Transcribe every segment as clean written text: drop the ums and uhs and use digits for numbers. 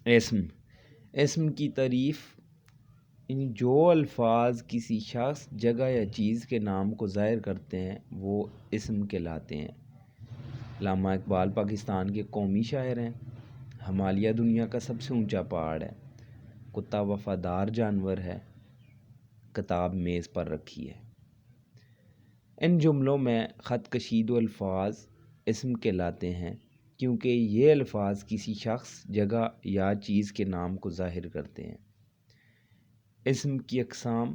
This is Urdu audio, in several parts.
اسم کی تعریف جو الفاظ کسی شخص، جگہ یا چیز کے نام کو ظاہر کرتے ہیں وہ اسم کہلاتے ہیں۔ علامہ اقبال پاکستان کے قومی شاعر ہیں۔ ہمالیہ دنیا کا سب سے اونچا پہاڑ ہے۔ کتا وفادار جانور ہے۔ کتاب میز پر رکھی ہے۔ ان جملوں میں خط کشیدہ الفاظ اسم کہلاتے ہیں کیونکہ یہ الفاظ کسی شخص، جگہ یا چیز کے نام کو ظاہر کرتے ہیں۔ اسم کی اقسام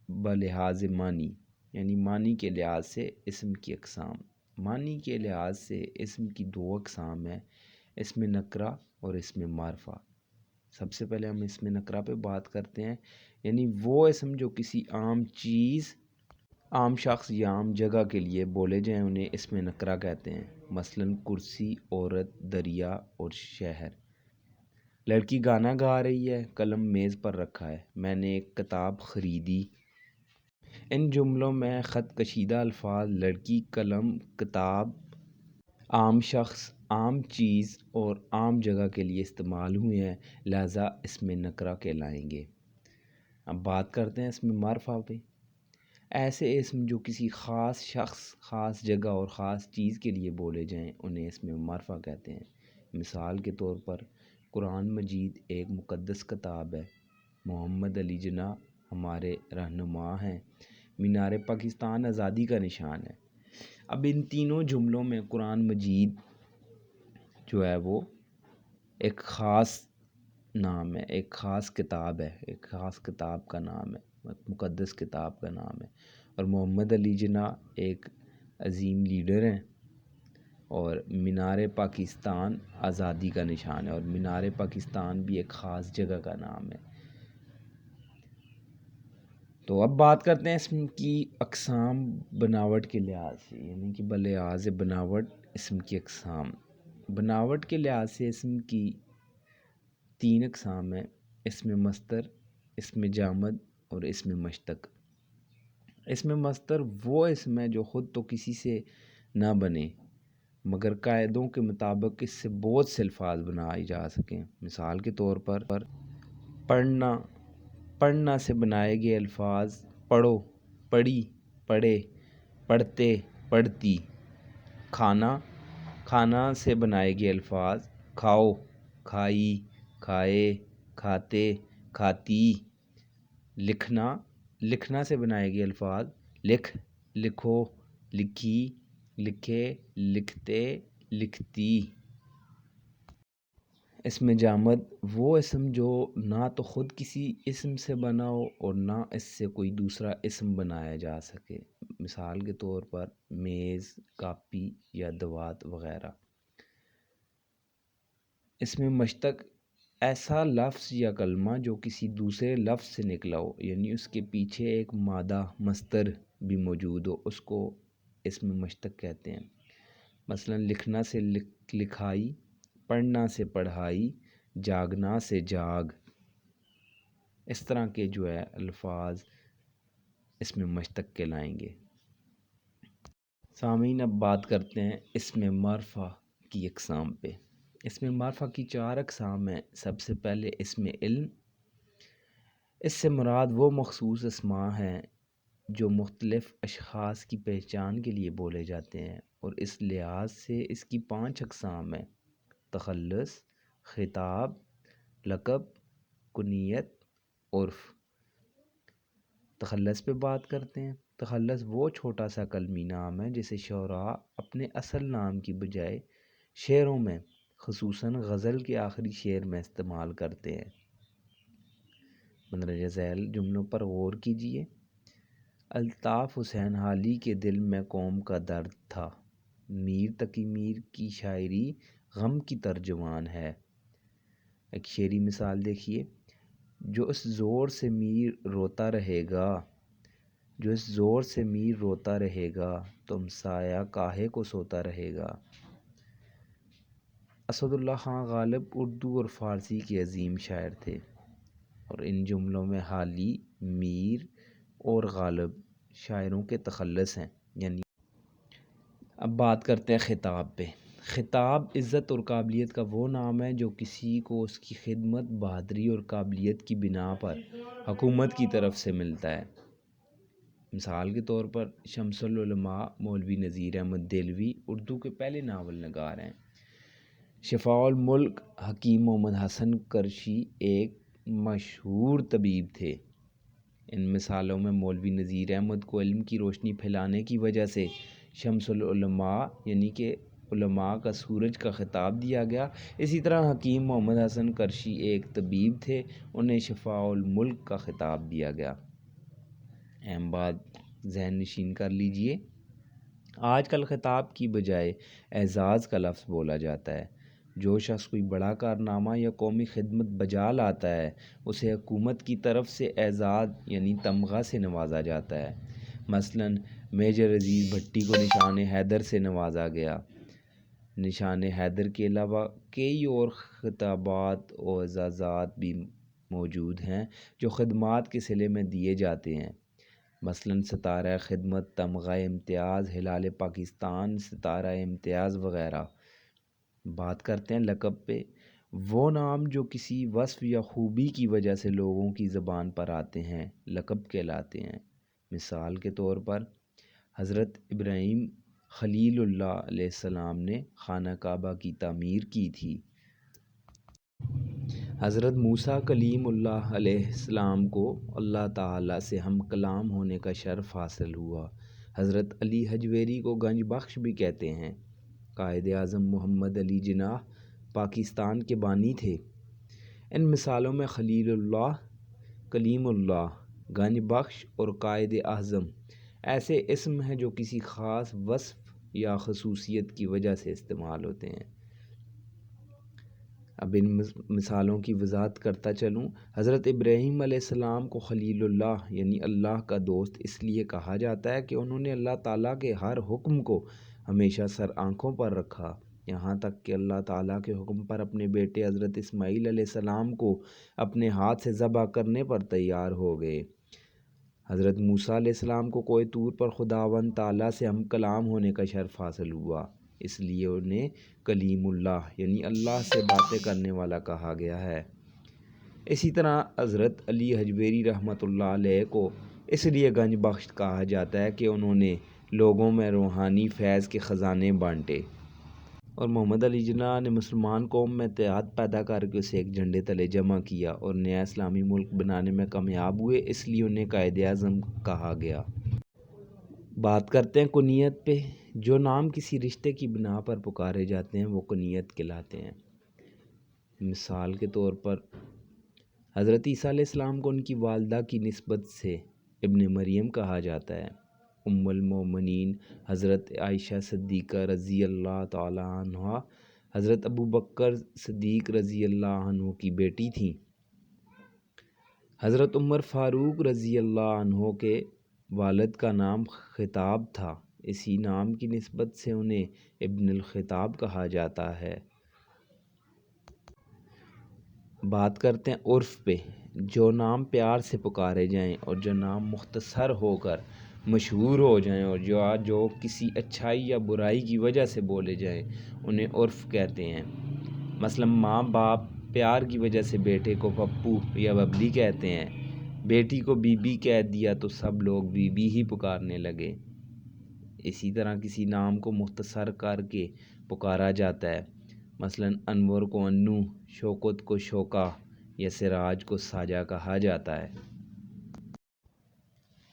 بلحاظ معنی، یعنی معنی کے لحاظ سے اسم کی اقسام۔ معنی کے لحاظ سے اسم کی دو اقسام ہیں، اسم نکرہ اور اسم معرفہ۔ سب سے پہلے ہم اسم نکرہ پہ بات کرتے ہیں، یعنی وہ اسم جو کسی عام چیز، عام شخص یا عام جگہ کے لیے بولے جائیں انہیں اسم نکرہ کہتے ہیں۔ مثلاً کرسی، عورت، دریا اور شہر۔ لڑکی گانا گا رہی ہے، قلم میز پر رکھا ہے، میں نے ایک کتاب خریدی۔ ان جملوں میں خط کشیدہ الفاظ لڑکی، قلم، کتاب عام شخص، عام چیز اور عام جگہ کے لیے استعمال ہوئے ہیں، لہذا اسم نکرہ کہلائیں گے۔ اب بات کرتے ہیں اسم معرفہ پہ۔ ایسے اسم جو کسی خاص شخص، خاص جگہ اور خاص چیز کے لیے بولے جائیں انہیں اسم معرفہ کہتے ہیں۔ مثال کے طور پر قرآن مجید ایک مقدس کتاب ہے، محمد علی جناح ہمارے رہنما ہیں، مینار پاکستان آزادی کا نشان ہے۔ اب ان تینوں جملوں میں قرآن مجید جو ہے وہ ایک خاص نام ہے، ایک خاص کتاب ہے، ایک خاص کتاب کا نام ہے، مقدس کتاب کا نام ہے، اور محمد علی جناح ایک عظیم لیڈر ہیں، اور مینار پاکستان آزادی کا نشان ہے، اور مینار پاکستان بھی ایک خاص جگہ کا نام ہے۔ تو اب بات کرتے ہیں اسم کی اقسام بناوٹ کے لحاظ سے، یعنی کہ بلحاظ بناوٹ اسم کی اقسام۔ بناوٹ کے لحاظ سے اسم کی تین اقسام ہیں، اسم مصدر، اسم جامد اور اسم مشتق۔ اسم مصدر وہ اسم ہے جو خود تو کسی سے نہ بنے مگر قاعدوں کے مطابق اس سے بہت سے الفاظ بنائے جا سکیں۔ مثال کے طور پر پڑھنا، پڑھنا سے بنائے گئے الفاظ پڑھو، پڑھی، پڑھے، پڑھتے، پڑھتی۔ کھانا، کھانا سے بنائے گئے الفاظ کھاؤ، کھائی، کھائے، کھاتے، کھاتی۔ لکھنا، لکھنا سے بنائے گئے الفاظ لکھ، لکھو، لکھی، لکھے، لکھتے، لکھتی۔ اسم جامد وہ اسم جو نہ تو خود کسی اسم سے بنا ہو اور نہ اس سے کوئی دوسرا اسم بنایا جا سکے۔ مثال کے طور پر میز، کاپی یا دوات وغیرہ۔ اسم مشتق ایسا لفظ یا کلمہ جو کسی دوسرے لفظ سے نکلا ہو، یعنی اس کے پیچھے ایک مادہ مصدر بھی موجود ہو، اس کو اسم مشتق کہتے ہیں۔ مثلا لکھنا سے لکھائی، پڑھنا سے پڑھائی، جاگنا سے جاگ۔ اس طرح کے جو ہے الفاظ اسم مشتق کہلائیں گے۔ سامعین اب بات کرتے ہیں اسم معرفہ کی اقسام پہ۔ اسم معرفہ کی چار اقسام ہیں۔ سب سے پہلے اسم علم۔ اس سے مراد وہ مخصوص اسماء ہیں جو مختلف اشخاص کی پہچان کے لیے بولے جاتے ہیں، اور اس لحاظ سے اس کی 5 اقسام ہیں: تخلص، خطاب، لقب، کنیت، عرف۔ تخلص پہ بات کرتے ہیں۔ تخلص وہ چھوٹا سا کلمی نام ہے جسے شعراء اپنے اصل نام کی بجائے شعروں میں، خصوصاً غزل کے آخری شعر میں استعمال کرتے ہیں۔ مندرجہ ذیل جملوں پر غور کیجیے۔ الطاف حسین حالی کے دل میں قوم کا درد تھا، میر تقی میر کی شاعری غم کی ترجمان ہے۔ ایک شعری مثال دیکھیے: جو اس زور سے میر روتا رہے گا، جو اس زور سے میر روتا رہے گا، تم سایہ کاہے کو سوتا رہے گا۔ اسد اللہ خان غالب اردو اور فارسی کے عظیم شاعر تھے، اور ان جملوں میں حالی، میر اور غالب شاعروں کے تخلص ہیں۔ یعنی اب بات کرتے ہیں خطاب پہ۔ خطاب عزت اور قابلیت کا وہ نام ہے جو کسی کو اس کی خدمت، بہادری اور قابلیت کی بنا پر حکومت کی طرف سے ملتا ہے۔ مثال کے طور پر شمس العلماء مولوی نذیر احمد دہلوی اردو کے پہلے ناول نگار ہیں۔ شفاء الملک حکیم محمد حسن قرشی ایک مشہور طبیب تھے۔ ان مثالوں میں مولوی نذیر احمد کو علم کی روشنی پھیلانے کی وجہ سے شمس العلماء یعنی کہ علماء کا سورج کا خطاب دیا گیا۔ اسی طرح حکیم محمد حسن قرشی ایک طبیب تھے، انہیں شفاء الملک کا خطاب دیا گیا۔ اہم بات ذہن نشین کر لیجئے، آج کل خطاب کی بجائے اعزاز کا لفظ بولا جاتا ہے۔ جو شخص کوئی بڑا کارنامہ یا قومی خدمت بجا لاتا ہے اسے حکومت کی طرف سے اعزاز یعنی تمغہ سے نوازا جاتا ہے۔ مثلاً میجر عزیز بھٹی کو نشان حیدر سے نوازا گیا۔ نشان حیدر کے علاوہ کئی اور خطابات و اعزازات بھی موجود ہیں جو خدمات کے صلے میں دیے جاتے ہیں۔ مثلاً ستارہ خدمت، تمغہ امتیاز، ہلال پاکستان، ستارہ امتیاز وغیرہ۔ بات کرتے ہیں لقب پہ، وہ نام جو کسی وصف یا خوبی کی وجہ سے لوگوں کی زبان پر آتے ہیں لقب کہلاتے ہیں۔ مثال کے طور پر حضرت ابراہیم خلیل اللہ علیہ السلام نے خانہ کعبہ کی تعمیر کی تھی۔ حضرت موسیٰ کلیم اللہ علیہ السلام کو اللہ تعالیٰ سے ہم کلام ہونے کا شرف حاصل ہوا۔ حضرت علی حجویری کو گنج بخش بھی کہتے ہیں۔ قائد اعظم محمد علی جناح پاکستان کے بانی تھے۔ ان مثالوں میں خلیل اللہ، کلیم اللہ، گنج بخش اور قائد اعظم ایسے اسم ہیں جو کسی خاص وصف یا خصوصیت کی وجہ سے استعمال ہوتے ہیں۔ اب ان مثالوں کی وضاحت کرتا چلوں۔ حضرت ابراہیم علیہ السلام کو خلیل اللہ یعنی اللہ کا دوست اس لیے کہا جاتا ہے کہ انہوں نے اللہ تعالیٰ کے ہر حکم کو ہمیشہ سر آنکھوں پر رکھا، یہاں تک کہ اللہ تعالیٰ کے حکم پر اپنے بیٹے حضرت اسماعیل علیہ السلام کو اپنے ہاتھ سے ذبح کرنے پر تیار ہو گئے۔ حضرت موسیٰ علیہ السلام کو کوہ طور پر خداوند تعالیٰ سے ہم کلام ہونے کا شرف حاصل ہوا، اس لیے انہیں کلیم اللہ یعنی اللہ سے باتیں کرنے والا کہا گیا ہے۔ اسی طرح حضرت علی حجویری رحمۃ اللہ علیہ کو اس لیے گنج بخش کہا جاتا ہے کہ انہوں نے لوگوں میں روحانی فیض کے خزانے بانٹے، اور محمد علی جناح نے مسلمان قوم میں اتحاد پیدا کر کے اسے ایک جھنڈے تلے جمع کیا اور نیا اسلامی ملک بنانے میں کامیاب ہوئے، اس لیے انہیں قائد اعظم کہا گیا۔ بات کرتے ہیں کنیت پہ، جو نام کسی رشتے کی بنا پر پکارے جاتے ہیں وہ کنیت کہلاتے ہیں۔ مثال کے طور پر حضرت عیسیٰ علیہ السلام کو ان کی والدہ کی نسبت سے ابن مریم کہا جاتا ہے۔ ام المومنین حضرت عائشہ صدیقہ رضی اللہ تعالی عنہا حضرت ابو بکر صدیق رضی اللہ عنہ کی بیٹی تھیں۔ حضرت عمر فاروق رضی اللہ عنہ کے والد کا نام خطاب تھا، اسی نام کی نسبت سے انہیں ابن الخطاب کہا جاتا ہے۔ بات کرتے ہیں عرف پہ، جو نام پیار سے پکارے جائیں اور جو نام مختصر ہو کر مشہور ہو جائیں اور جو کسی اچھائی یا برائی کی وجہ سے بولے جائیں انہیں عرف کہتے ہیں۔ مثلا ماں باپ پیار کی وجہ سے بیٹے کو پپو یا ببلی کہتے ہیں، بیٹی کو بی بی کہہ دیا تو سب لوگ بی بی ہی پکارنے لگے۔ اسی طرح کسی نام کو مختصر کر کے پکارا جاتا ہے، مثلا انور کو انو، شوکت کو شوکا یا سراج کو ساجا کہا جاتا ہے۔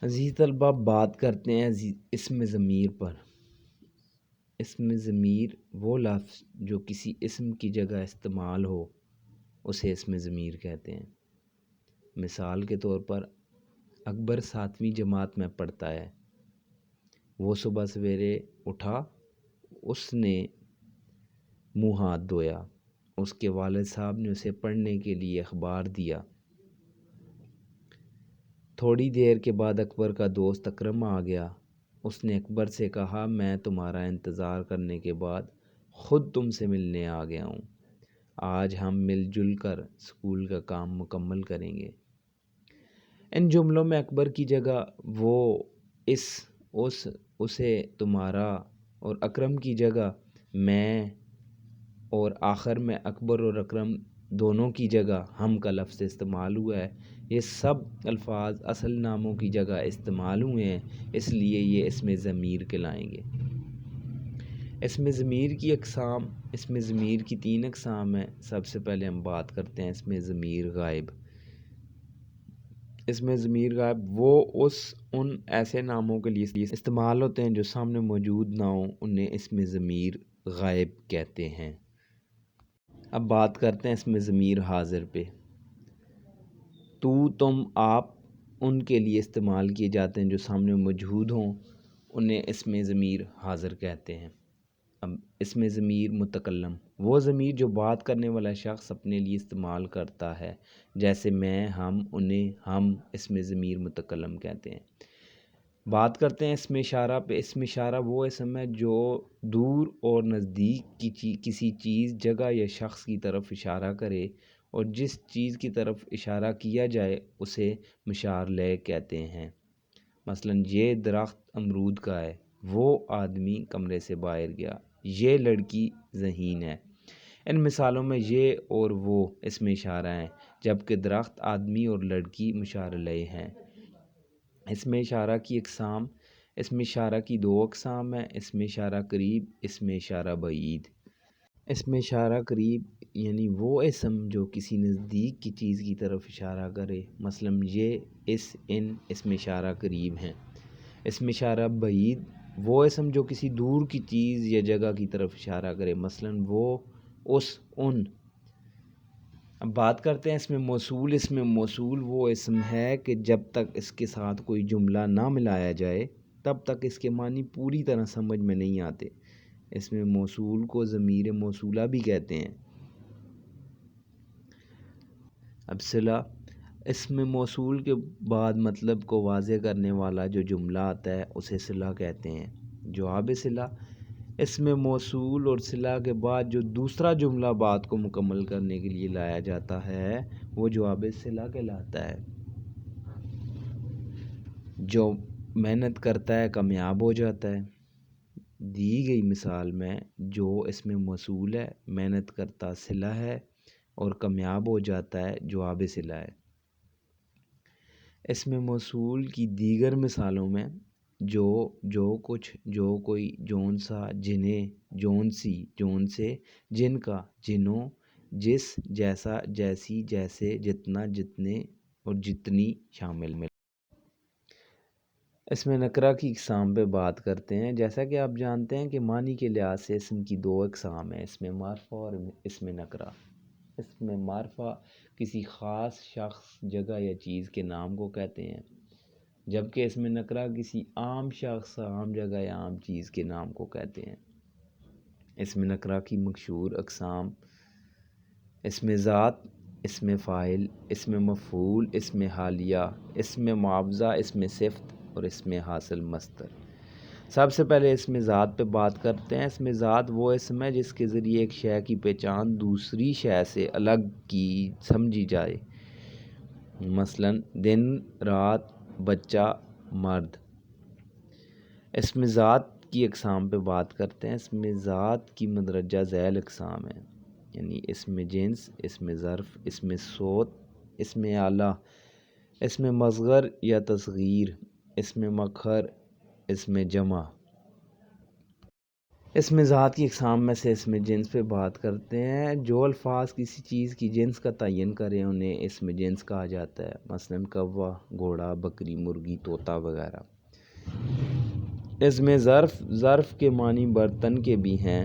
عزیز طلبہ، بات کرتے ہیں اسم ضمیر پر۔ اسم ضمیر وہ لفظ جو کسی اسم کی جگہ استعمال ہو اسے اسم ضمیر کہتے ہیں۔ مثال کے طور پر اکبر 7ویں جماعت میں پڑھتا ہے، وہ صبح سویرے اٹھا، اس نے منہ ہاتھ دھویا، اس کے والد صاحب نے اسے پڑھنے کے لیے اخبار دیا۔ تھوڑی دیر کے بعد اکبر کا دوست اکرم آ گیا، اس نے اکبر سے کہا میں تمہارا انتظار کرنے کے بعد خود تم سے ملنے آ گیا ہوں، آج ہم مل جل کر اسکول کا کام مکمل کریں گے۔ ان جملوں میں اکبر کی جگہ وہ، اس، اسے، تمہارا اور اکرم کی جگہ میں، اور آخر میں اکبر اور اکرم دونوں کی جگہ ہم کا لفظ استعمال ہوا ہے۔ یہ سب الفاظ اصل ناموں کی جگہ استعمال ہوئے ہیں، اس لیے یہ اسم ضمیر کہلائیں گے۔ اسم ضمیر کی اقسام، اسم ضمیر کی 3 اقسام ہیں۔ سب سے پہلے ہم بات کرتے ہیں اسم ضمیر غائب۔ اسم ضمیر غائب وہ ان ایسے ناموں کے لیے استعمال ہوتے ہیں جو سامنے موجود نہ ہوں، انہیں اسم ضمیر غائب کہتے ہیں۔ اب بات کرتے ہیں اسم ضمیر حاضر پہ۔ تو، تم، آپ ان کے لیے استعمال کیے جاتے ہیں جو سامنے موجود ہوں، انہیں اسم ضمیر حاضر کہتے ہیں۔ اب اسم ضمیر متکلم وہ ضمیر جو بات کرنے والا شخص اپنے لیے استعمال کرتا ہے، جیسے میں، ہم، انہیں ہم اسم ضمیر متکلم کہتے ہیں۔ بات کرتے ہیں اسم اشارہ پہ۔ اسم اشارہ وہ اسم ہے جو دور اور نزدیک کی کسی چیز، جگہ یا شخص کی طرف اشارہ کرے، اور جس چیز کی طرف اشارہ کیا جائے اسے مشار الیہ کہتے ہیں۔ مثلا یہ درخت امرود کا ہے، وہ آدمی کمرے سے باہر گیا، یہ لڑکی ذہین ہے۔ ان مثالوں میں یہ اور وہ اسم اشارہ ہیں، جبکہ درخت، آدمی اور لڑکی مشار الیہ ہیں۔ اسم اشارہ کی اقسام، اسم اشارہ کی 2 اقسام ہیں، اسم اشارہ قریب، اسم اشارہ بعید۔ اسم اشارہ قریب یعنی وہ اسم جو کسی نزدیک کی چیز کی طرف اشارہ کرے، مثلا یہ، ان اسم اشارہ قریب ہیں۔ اسم اشارہ بعید وہ اسم جو کسی دور کی چیز یا جگہ کی طرف اشارہ کرے، مثلا وہ، ان۔ اب بات کرتے ہیں اسم موصول۔ اسم موصول وہ اسم ہے کہ جب تک اس کے ساتھ کوئی جملہ نہ ملایا جائے تب تک اس کے معنی پوری طرح سمجھ میں نہیں آتے۔ اسم موصول کو ضمیر موصولہ بھی کہتے ہیں۔ اب صلہ، اسم موصول کے بعد مطلب کو واضح کرنے والا جو جملہ آتا ہے اسے صلہ کہتے ہیں۔ جواب صلہ، اسم موصول اور صلہ کے بعد جو دوسرا جملہ بات کو مکمل کرنے کے لیے لایا جاتا ہے وہ جواب صلہ کہلاتا ہے۔ جو محنت کرتا ہے کامیاب ہو جاتا ہے۔ دی گئی مثال میں جو اسم موصول ہے، محنت کرتا صلہ ہے اور کامیاب ہو جاتا ہے جواب صلہ ہے۔ اسم موصول کی دیگر مثالوں میں جو کچھ، جو کوئی، جون سا، جنہیں، جون سی، جون سے، جن کا، جنوں، جس، جیسا، جیسی، جیسے، جتنا، جتنے اور جتنی شامل ہیں۔ اسم نکرہ کی اقسام پہ بات کرتے ہیں۔ جیسا کہ آپ جانتے ہیں کہ معنی کے لحاظ سے اسم کی 2 اقسام ہیں، اسم معرفہ اور اسم نکرہ۔ اسم معرفہ کسی خاص شخص، جگہ یا چیز کے نام کو کہتے ہیں، جبکہ اسم نکرہ کسی عام شخص، عام جگہ یا عام چیز کے نام کو کہتے ہیں۔ اسم نکرہ کی مشہور اقسام: اسم ذات، اسم فاعل، اسم مفعول، اسم حالیہ، اسم معاوضہ، اسم صفت اور اسم حاصل مصدر۔ سب سے پہلے اسم ذات پہ بات کرتے ہیں۔ اسم ذات وہ اسم ہے جس کے ذریعے ایک شے کی پہچان دوسری شے سے الگ کی سمجھی جائے، مثلا دن، رات، بچہ، مرد۔ اسم ذات کی اقسام پہ بات کرتے ہیں۔ اسم ذات کی مندرجہ ذیل اقسام ہیں، یعنی اسم جنس، اسم ظرف، اسم صوت، اسم آلہ، اسم مصغر یا تصغیر، اسم مؤخر، اسم جمع۔ اسم ذات کی اقسام میں سے اسم جنس پہ بات کرتے ہیں۔ جو الفاظ کسی چیز کی جنس کا تعین کریں انہیں اسم جنس کہا جاتا ہے، مثلا کوا، گھوڑا، بکری، مرغی، طوطا وغیرہ۔ اسم ظرف، ظرف کے معنی برتن کے بھی ہیں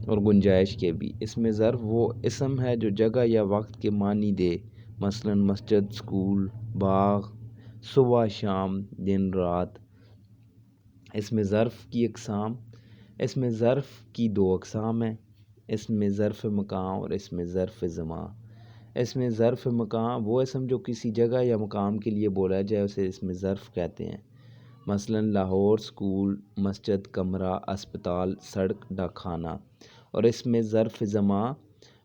اور گنجائش کے بھی۔ اسم ظرف وہ اسم ہے جو جگہ یا وقت کے معنی دے، مثلا مسجد، اسکول، باغ، صبح، شام، دن، رات۔ اسم ظرف کی اقسام: اسم ظرف کی 2 اقسام ہیں، اسم ظرف مکان اور اسم ظرف زمان۔ اسم ظرف مکان وہ اسم جو کسی جگہ یا مقام کے لیے بولا جائے اسے اسم ظرف کہتے ہیں، مثلا لاہور، اسکول، مسجد، کمرہ، اسپتال، سڑک، ڈاک خانہ۔ اور اسم ظرف زمان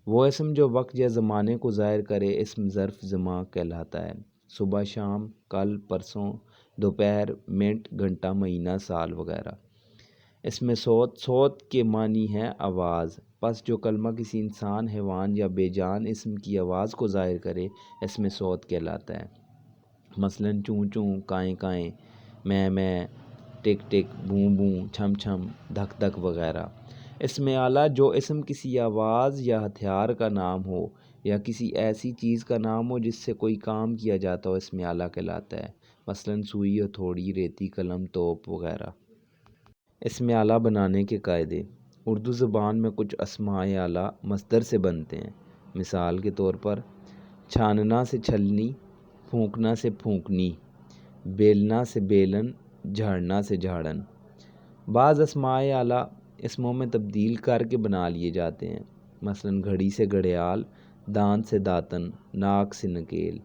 وہ اسم جو وقت یا زمانے کو ظاہر کرے اسم ظرف زمان کہلاتا ہے، صبح، شام، کل، پرسوں، دوپہر، منٹ، گھنٹہ، مہینہ، سال وغیرہ۔ اسم صوت، صوت کے معنی ہے آواز، پس جو کلمہ کسی انسان، حیوان یا بے جان اسم کی آواز کو ظاہر کرے اسم صوت کہلاتا ہے۔ مثلاً چوں چوں، کائیں کائیں، میں، ٹک ٹک، بوں بوں، چھم چھم، دھک دھک وغیرہ۔ اسم اعلیٰ جو اسم کسی آواز یا ہتھیار کا نام ہو یا کسی ایسی چیز کا نام ہو جس سے کوئی کام کیا جاتا ہو اسم اعلیٰ کہلاتا ہے۔ مثلاً سوئی، ہتھوڑی، ریتی، قلم، توپ وغیرہ۔ اسم اعلیٰ بنانے کے قاعدے۔ اردو زبان میں کچھ اسماء اعلیٰ مصدر سے بنتے ہیں۔ مثال کے طور پر چھاننا سے چھلنی، پھونکنا سے پھونکنی، بیلنا سے بیلن، جھاڑنا سے جھاڑن۔ بعض اسماء اعلیٰ اسموں میں تبدیل کر کے بنا لیے جاتے ہیں۔ مثلاً گھڑی سے گھڑیال، دانت سے داتن، ناک سے نکیل۔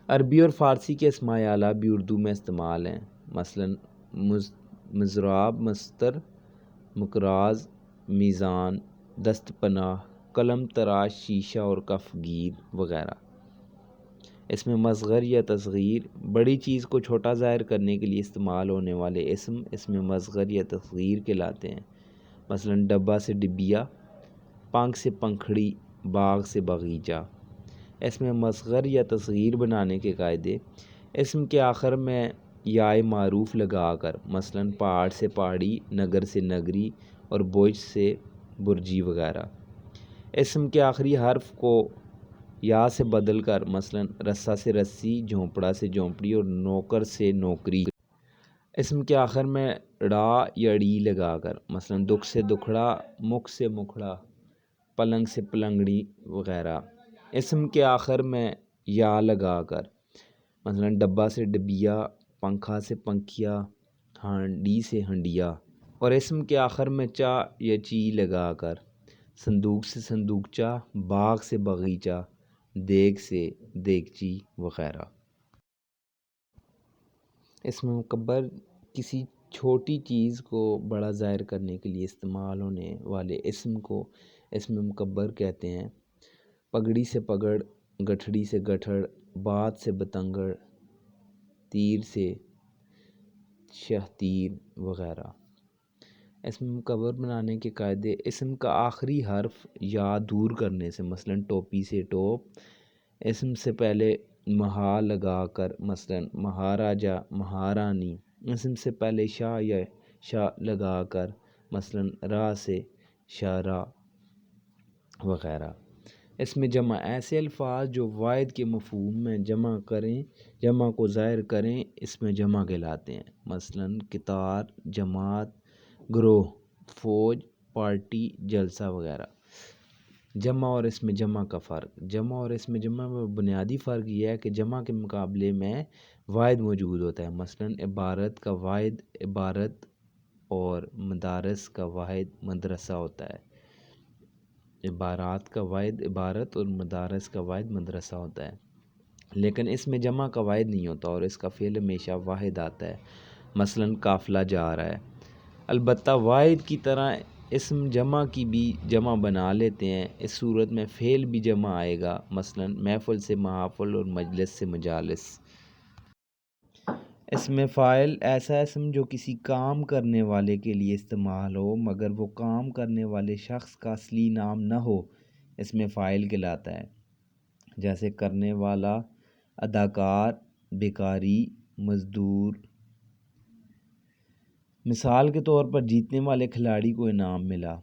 عربی اور فارسی کے اسماء اعلیٰ بھی اردو میں استعمال ہیں۔ مثلاً مضراب مستر، مقراظ، میزان، دست پناہ، قلم تراش، شیشہ اور کف گیر وغیرہ۔ اس میں مصغر یا تصغیر، بڑی چیز کو چھوٹا ظاہر کرنے کے لیے استعمال ہونے والے اسم اس میں مصغر یا تصغیر کہلاتے ہیں۔ مثلاً ڈبہ سے ڈبیا، پنکھ سے پنکھڑی، باغ سے باغیچہ۔ اس میں مصغر یا تصغیر بنانے کے قاعدے۔ اسم کے آخر میں یائے معروف لگا کر، مثلاً پہاڑ سے پہاڑی، نگر سے نگری اور برج سے برجی وغیرہ۔ اسم کے آخری حرف کو یا سے بدل کر، مثلاً رسہ سے رسی، جھونپڑا سے جھونپڑی اور نوکر سے نوکری۔ اسم کے آخر میں ڑا یا ڑی لگا کر، مثلاً دکھ سے دکھڑا، مکھ سے مکھڑا، پلنگ سے پلنگڑی وغیرہ۔ اسم کے آخر میں یا لگا کر، مثلاً ڈبہ سے ڈبیا، پنکھا سے پنکھیا، ہانڈی سے ہنڈیا۔ اور اسم کے آخر میں چا یا چی لگا کر، صندوق سے صندوقچہ، باغ سے باغیچہ، دیگ سے دیگچی وغیرہ۔ اسم مکبر کسی چھوٹی چیز کو بڑا ظاہر کرنے کے لیے استعمال ہونے والے اسم کو اسم مکبر کہتے ہیں۔ پگڑی سے پگڑ، گٹھڑی سے گٹھڑ، بات سے بتنگڑ، تیر سے شہتیر وغیرہ۔ اسم مکبر بنانے کے قاعدے۔ اسم کا آخری حرف یا دور کرنے سے، مثلاً ٹوپی سے ٹوپ، اسم سے پہلے مہا لگا کر، مثلاً مہاراجا، مہارانی۔ اسم سے پہلے شا یا شا لگا کر، مثلاً را سے شارا وغیرہ۔ اس میں جمع ایسے الفاظ جو واحد کے مفہوم میں جمع کو ظاہر کریں اس میں جمع کہلاتے ہیں۔ مثلاً قطار، جماعت، گروہ، فوج، پارٹی، جلسہ وغیرہ۔ جمع اور اس میں جمع کا فرق۔ جمع اور اس میں جمع میں بنیادی فرق یہ ہے کہ جمع کے مقابلے میں واحد موجود ہوتا ہے۔ مثلاً عبارت کا واحد عبارت اور مدارس کا واحد مدرسہ ہوتا ہے۔ عبارات کا واحد عبارت اور مدارس کا واحد مدرسہ ہوتا ہے، لیکن اس میں جمع کا واحد نہیں ہوتا اور اس کا فعل ہمیشہ واحد آتا ہے۔ مثلاً قافلہ جا رہا ہے۔ البتہ واحد کی طرح اسم جمع کی بھی جمع بنا لیتے ہیں۔ اس صورت میں فعل بھی جمع آئے گا، مثلاً محفل سے محافل اور مجلس سے مجالس۔ اسم فاعل ایسا اسم جو کسی کام کرنے والے کے لیے استعمال ہو مگر وہ کام کرنے والے شخص کا اصلی نام نہ ہو، اسم فاعل کہلاتا ہے۔ جیسے کرنے والا، اداکار، بیکاری، مزدور۔ مثال کے طور پر جیتنے والے کھلاڑی کو انعام ملا،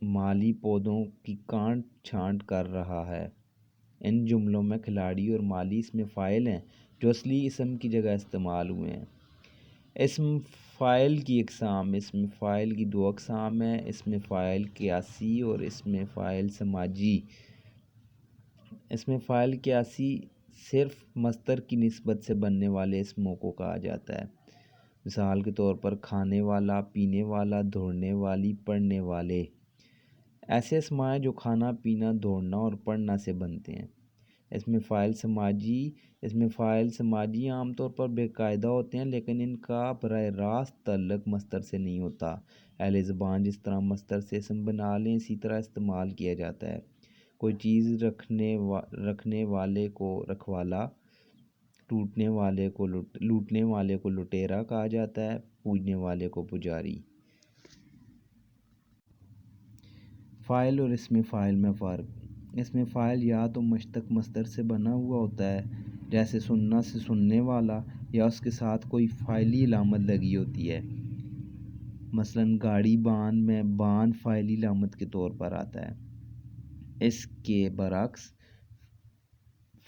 مالی پودوں کی کاٹ چھانٹ کر رہا ہے۔ ان جملوں میں کھلاڑی اور مالی اسم فاعل ہیں جو اصلی اسم کی جگہ استعمال ہوئے ہیں۔ اسم فاعل کی اقسام۔ اسم فاعل کی دو اقسام ہیں، اسم فاعل قیاسی اور اسم فاعل سماجی۔ اسم فاعل قیاسی صرف مصدر کی نسبت سے بننے والے اسموں کو کہا جاتا ہے۔ مثال کے طور پر کھانے والا، پینے والا، دوڑنے والی، پڑھنے والے۔ ایسے اسماء ہیں جو کھانا، پینا، دوڑنا اور پڑھنا سے بنتے ہیں۔ اسم فاعل سماجی۔ اسم فاعل سماجی عام طور پر بے قاعدہ ہوتے ہیں لیکن ان کا براہ راست تعلق مصدر سے نہیں ہوتا۔ اہل زبان جس طرح مصدر سے اسم بنا لیں اسی طرح استعمال کیا جاتا ہے۔ کوئی چیز رکھنے والے کو رکھوالا، لوٹنے والے کو لٹیرا کہا جاتا ہے، پوجنے والے کو پجاری۔ فاعل اور اسم فاعل میں فرق۔ اسم فاعل یا تو مشتق مصدر سے بنا ہوا ہوتا ہے، جیسے سننا سے سننے والا، یا اس کے ساتھ کوئی فاعلی علامت لگی ہوتی ہے۔ مثلا گاڑی بان میں بان فاعلی علامت کے طور پر آتا ہے۔ اس کے برعکس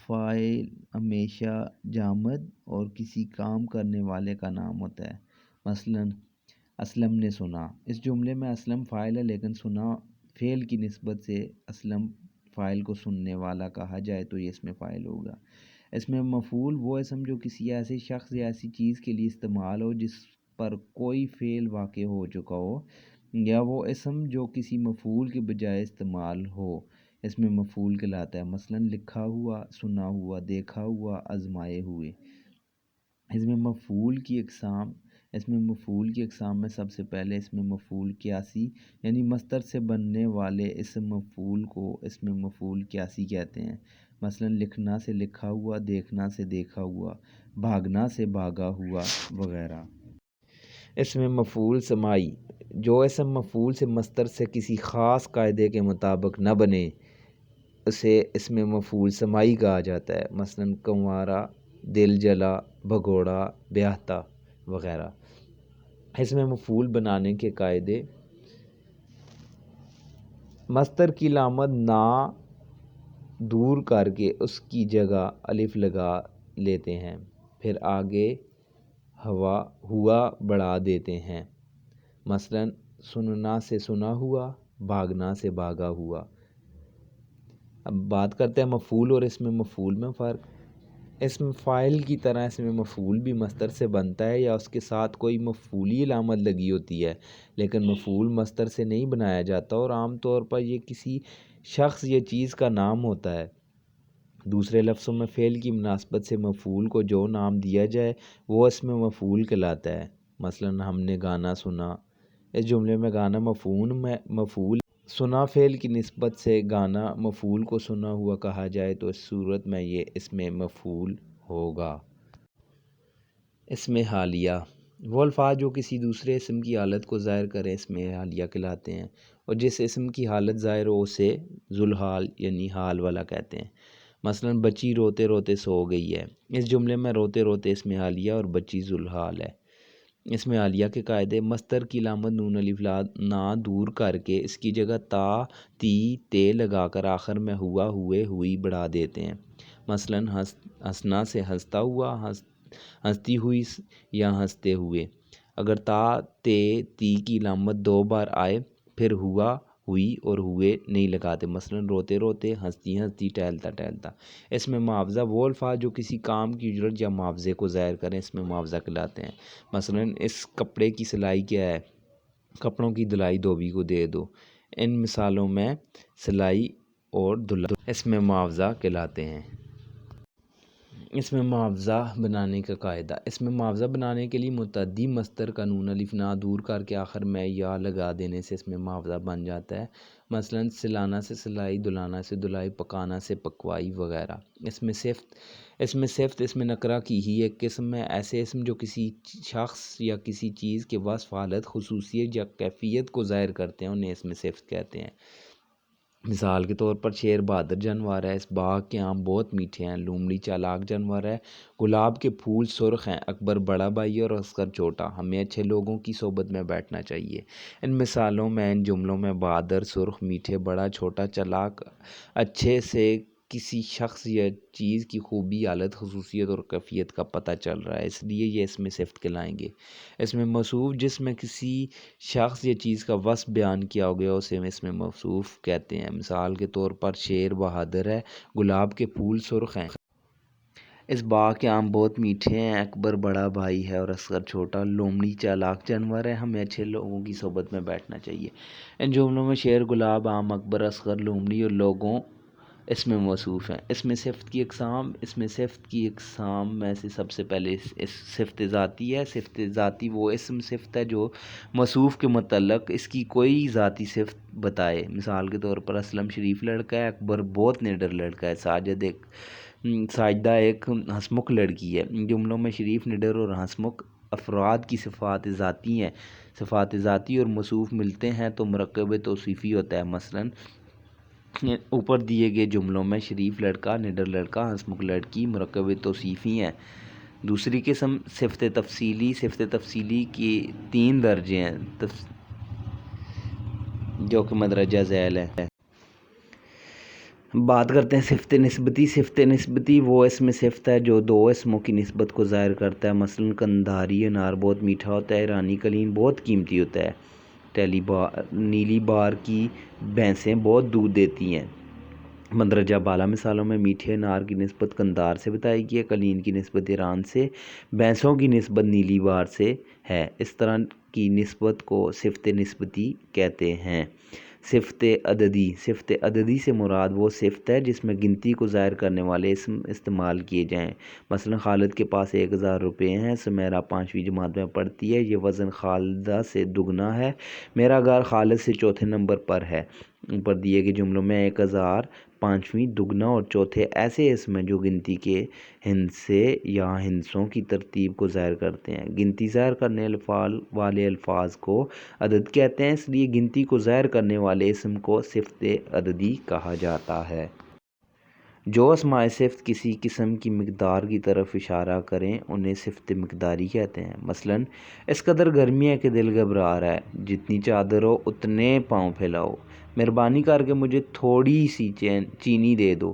فاعل ہمیشہ جامد اور کسی کام کرنے والے کا نام ہوتا ہے۔ مثلا اسلم نے سنا، اس جملے میں اسلم فاعل ہے، لیکن سنا فعل کی نسبت سے اسلم فاعل کو سننے والا کہا جائے تو یہ اسم فاعل ہوگا۔ اس میں مفعول وہ اسم جو کسی ایسے شخص یا ایسی چیز کے لیے استعمال ہو جس پر کوئی فعل واقع ہو چکا ہو، یا وہ اسم جو کسی مفعول کے بجائے استعمال ہو، اس میں مفعول کہلاتا ہے۔ مثلا لکھا ہوا، سنا ہوا، دیکھا ہوا، آزمائے ہوئے۔ اس میں مفعول کی اقسام میں سب سے پہلے اسم مفعول قیاسی، یعنی مصدر سے بننے والے اسم مفعول کو اسم مفعول قیاسی کہتے ہیں۔ مثلا لکھنا سے لکھا ہوا، دیکھنا سے دیکھا ہوا، بھاگنا سے بھاگا ہوا وغیرہ۔ اسم مفعول سماعی، جو اسم مفعول سے مصدر سے کسی خاص قاعدے کے مطابق نہ بنے، اسے اسم مفعول سماعی کہا جاتا ہے۔ مثلا کنوارا، دل جلا، بھگوڑا، بیاہتا وغیرہ۔ اسم مفعول بنانے کے قاعدے: مصدر کی علامت نا دور کر کے اس کی جگہ الف لگا لیتے ہیں، پھر آگے ہوا بڑھا دیتے ہیں۔ مثلا سننا سے سنا ہوا، بھاگنا سے بھاگا ہوا۔ اب بات کرتے ہیں مفعول اور اسم مفعول میں فرق۔ اسم فاعل کی طرح اسم مفعول بھی مصدر سے بنتا ہے یا اس کے ساتھ کوئی مفعولی علامت لگی ہوتی ہے، لیکن مفعول مصدر سے نہیں بنایا جاتا اور عام طور پر یہ کسی شخص یا چیز کا نام ہوتا ہے۔ دوسرے لفظوں میں فعل کی مناسبت سے مفعول کو جو نام دیا جائے وہ اسم مفعول کہلاتا ہے۔ مثلا ہم نے گانا سنا، اس جملے میں گانا مفعول سنا فعل کی نسبت سے گانا مفعول کو سنا ہوا کہا جائے تو اس صورت میں یہ اسم مفعول ہوگا۔ اسم حالیہ، وہ الفاظ جو کسی دوسرے اسم کی حالت کو ظاہر کریں اسم حالیہ کہلاتے ہیں، اور جس اسم کی حالت ظاہر ہو اسے ذوالحال یعنی حال والا کہتے ہیں۔ مثلا بچی روتے روتے سو گئی ہے، اس جملے میں روتے روتے اسم حالیہ اور بچی ذوالحال ہے۔ اسم حالیہ کے قاعدے: مصدر کی علامت نون الف نا دور کر کے اس کی جگہ تا، تی، تے لگا کر آخر میں ہوا، ہوئے، ہوئی بڑھا دیتے ہیں۔ مثلا ہنسنا سے ہنستا ہوا، ہنستی ہوئی یا ہنستے ہوئے۔ اگر تا، تے، تی کی علامت دو بار آئے پھر ہوا، ہوئی اور ہوئے نہیں لگاتے۔ مثلا روتے روتے، ہنستی ہنستی، ٹہلتا ٹہلتا۔ اس میں معاوضہ، وہ الفاظ جو کسی کام کی اجرت یا معاوضے کو ظاہر کریں اس میں معاوضہ کہلاتے ہیں۔ مثلا اس کپڑے کی سلائی کیا ہے، کپڑوں کی دھلائی دھوبی کو دے دو۔ ان مثالوں میں سلائی اور دھلائی اس میں معاوضہ کہلاتے ہیں۔ اس میں معاوضہ بنانے کا قاعدہ: اس میں معاوضہ بنانے کے لیے متعدی مصدر کا نون الف نا دور کر کے آخر میں یا لگا دینے سے اس میں معاوضہ بن جاتا ہے۔ مثلا سلانا سے سلائی، دھلانا سے دھلائی، پکانا سے پکوائی وغیرہ۔ اس میں صفت اسم نکرہ کی ہی ایک قسم ہے۔ ایسے اسم جو کسی شخص یا کسی چیز کے وصف، حالت، خصوصیت یا کیفیت کو ظاہر کرتے ہیں انہیں اسم صفت کہتے ہیں۔ مثال کے طور پر شیر بہادر جانور ہے، اس باغ کے آم بہت میٹھے ہیں۔ لومڑی چالاک جانور ہے، گلاب کے پھول سرخ ہیں۔ اکبر بڑا بھائی اور اصغر چھوٹا، ہمیں اچھے لوگوں کی صحبت میں بیٹھنا چاہیے۔ ان مثالوں میں ان جملوں میں بہادر، سرخ، میٹھے، بڑا، چھوٹا، چالاک، اچھے سے کسی شخص یا چیز کی خوبی، حالت، خصوصیت اور کیفیت کا پتہ چل رہا ہے، اس لیے یہ اسم صفت کہلائیں گے۔ اس میں موصوف، جس میں کسی شخص یا چیز کا وصف بیان کیا ہو گیا اسے اسم موصوف کہتے ہیں۔ مثال کے طور پر شیر بہادر ہے، گلاب کے پھول سرخ ہیں۔ اس باغ کے آم بہت میٹھے ہیں، اکبر بڑا بھائی ہے اور اصغر چھوٹا۔ لومڑی چالاک جانور ہے، ہمیں اچھے لوگوں کی صحبت میں بیٹھنا چاہیے۔ ان جملوں میں شیر، گلاب، آم، اکبر، اصغر، لومڑی اور لوگوں اسم موصوف ہیں۔ اسم صفت کی اقسام میں سے سب سے پہلے صفت ذاتی ہے۔ صفت ذاتی وہ اسم صفت ہے جو موصوف کے متعلق اس کی کوئی ذاتی صفت بتائے۔ مثال کے طور پر اسلم شریف لڑکا ہے، اکبر بہت نڈر لڑکا ہے، ساجدہ ایک ہنسمکھ لڑکی ہے۔ جملوں میں شریف، نڈر اور ہنسمکھ افراد کی صفات ذاتی ہیں، صفات ذاتی اور موصوف ملتے ہیں تو مرکب توصیفی ہوتا ہے۔ مثلاً اوپر دیے گئے جملوں میں شریف لڑکا، نڈر لڑکا، ہنسمکھ لڑکی مرکب توصیفی ہیں۔ دوسری قسم صفت تفصیلی۔ صفت تفصیلی کی 3 درجے ہیں جو کہ مدرجہ ذیل ہے۔ بات کرتے ہیں صفت نسبتی۔ صفت نسبتی وہ اسم صفت ہے جو 2 اسموں کی نسبت کو ظاہر کرتا ہے۔ مثلاً قندھاری انار بہت میٹھا ہوتا ہے، ایرانی قلیم بہت قیمتی ہوتا ہے، نیلی بار کی بھینسیں بہت دودھ دیتی ہیں۔ مندرجہ بالا مثالوں میں میٹھے انار کی نسبت قندھار سے بتائی گئی ہے، قلیم کی نسبت ایران سے، بھینسوں کی نسبت نیلی بار سے ہے۔ اس طرح کی نسبت کو صفت نسبتی کہتے ہیں۔ صفت عددی۔ صفت عددی سے مراد وہ صفت ہے جس میں گنتی کو ظاہر کرنے والے اسم استعمال کیے جائیں۔ مثلاً خالد کے پاس 1000 روپے ہیں، سمیرہ 5ویں جماعت میں پڑھتی ہے، یہ وزن خالدہ سے دگنا ہے، میرا گھر خالد سے چوتھے نمبر پر ہے۔ اوپر دیے گئے جملوں میں 1000، 5ویں، دگنا اور چوتھے ایسے اسم ہیں جو گنتی کے ہندسے یا ہندسوں کی ترتیب کو ظاہر کرتے ہیں۔ گنتی ظاہر کرنے والے الفاظ کو عدد کہتے ہیں، اس لیے گنتی کو ظاہر کرنے والے اسم کو صفت عددی کہا جاتا ہے۔ جو اسماء صفت کسی قسم کی مقدار کی طرف اشارہ کریں انہیں صفت مقداری کہتے ہیں۔ مثلاً اس قدر گرمی ہے کہ دل گھبرا رہا ہے، جتنی چادر ہو اتنے پاؤں پھیلاؤ، مہربانی کر کے مجھے تھوڑی سی چینی دے دو،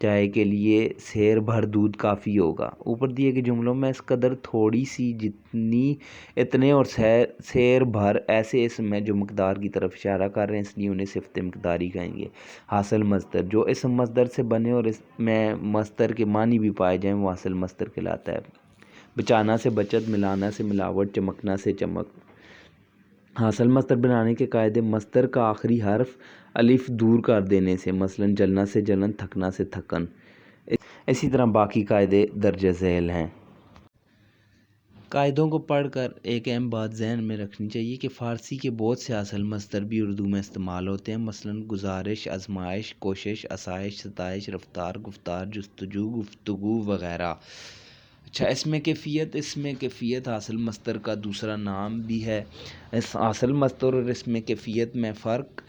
چائے کے لیے سیر بھر دودھ کافی ہوگا۔ اوپر دیے گئے جملوں میں اس قدر، تھوڑی سی، جتنی، اتنے اور سیر بھر ایسے اسم ہیں جو مقدار کی طرف اشارہ کر رہے ہیں، اس لیے انہیں صفت مقداری کہیں گے۔ حاصل مصدر۔ جو اسم مصدر سے بنے اور اس میں مصدر کے معنی بھی پائے جائیں وہ حاصل مصدر کہلاتا ہے۔ بچانا سے بچت، ملانا سے ملاوٹ، چمکنا سے چمک۔ حاصل مصدر بنانے کے قاعدے: مصدر کا آخری حرف الف دور کر دینے سے، مثلاً جلنا سے جلن، تھکنا سے تھکن۔ اسی طرح باقی قاعدے درج ذیل ہیں۔ قاعدوں کو پڑھ کر ایک اہم بات ذہن میں رکھنی چاہیے کہ فارسی کے بہت سے حاصل مصدر بھی اردو میں استعمال ہوتے ہیں، مثلاً گزارش، آزمائش، کوشش، آسائش، ستائش، رفتار، گفتار، جستجو، گفتگو وغیرہ۔ اچھا، اسم کیفیت حاصل مصدر کا دوسرا نام بھی ہے۔ اس حاصل مصدر اور اسم کیفیت میں فرق: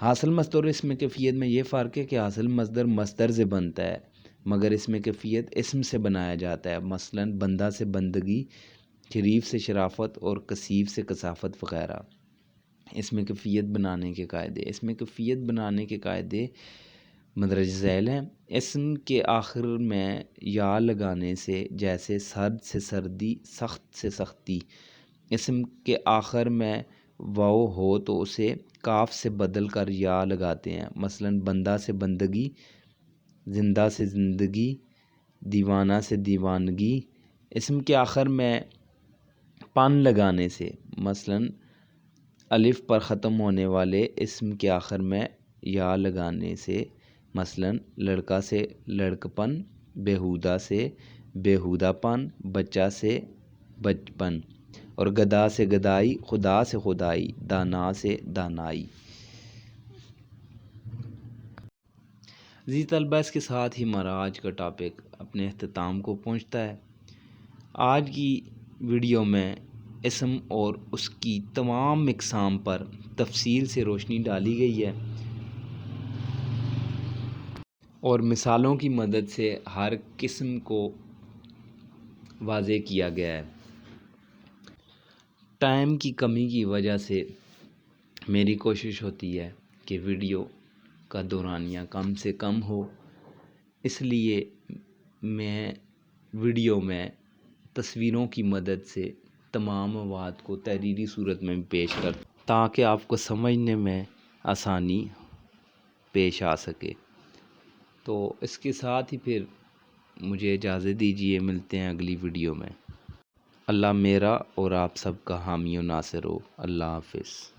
حاصل مصدر اور اسم کیفیت میں یہ فرق ہے کہ حاصل مصدر مصدر سے بنتا ہے مگر اسم کیفیت اسم سے بنایا جاتا ہے، مثلاً بندہ سے بندگی، شریف سے شرافت اور کثیف سے کثافت وغیرہ۔ اسم کیفیت بنانے کے قاعدے: اسم کیفیت بنانے کے قاعدے مدرج ذیل ہیں۔ اسم کے آخر میں یا لگانے سے، جیسے سرد سے سردی، سخت سے سختی۔ اسم کے آخر میں واو ہو تو اسے کاف سے بدل کر یا لگاتے ہیں، مثلاً بندہ سے بندگی، زندہ سے زندگی، دیوانہ سے دیوانگی۔ اسم کے آخر میں پن لگانے سے، مثلاً الف پر ختم ہونے والے اسم کے آخر میں یا لگانے سے، مثلاً لڑکا سے لڑکپن، بیہودہ سے بیہودہ پن، بچہ سے بچپن، اور گدھا سے گدائی، خدا سے خدائی، دانا سے دانائی۔ طلبہ، اس کے ساتھ ہی ہمارا آج کا ٹاپک اپنے اختتام کو پہنچتا ہے۔ آج کی ویڈیو میں اسم اور اس کی تمام اقسام پر تفصیل سے روشنی ڈالی گئی ہے اور مثالوں کی مدد سے ہر قسم کو واضح کیا گیا ہے۔ ٹائم کی کمی کی وجہ سے میری کوشش ہوتی ہے کہ ویڈیو کا دورانیہ کم سے کم ہو، اس لیے میں ویڈیو میں تصویروں کی مدد سے تمام مواد کو تحریری صورت میں پیش کرتا ہوں تاکہ آپ کو سمجھنے میں آسانی پیش آ سکے۔ تو اس کے ساتھ ہی پھر مجھے اجازت دیجیے، ملتے ہیں اگلی ویڈیو میں۔ اللہ میرا اور آپ سب کا حامی و ناصر ہو۔ اللہ حافظ۔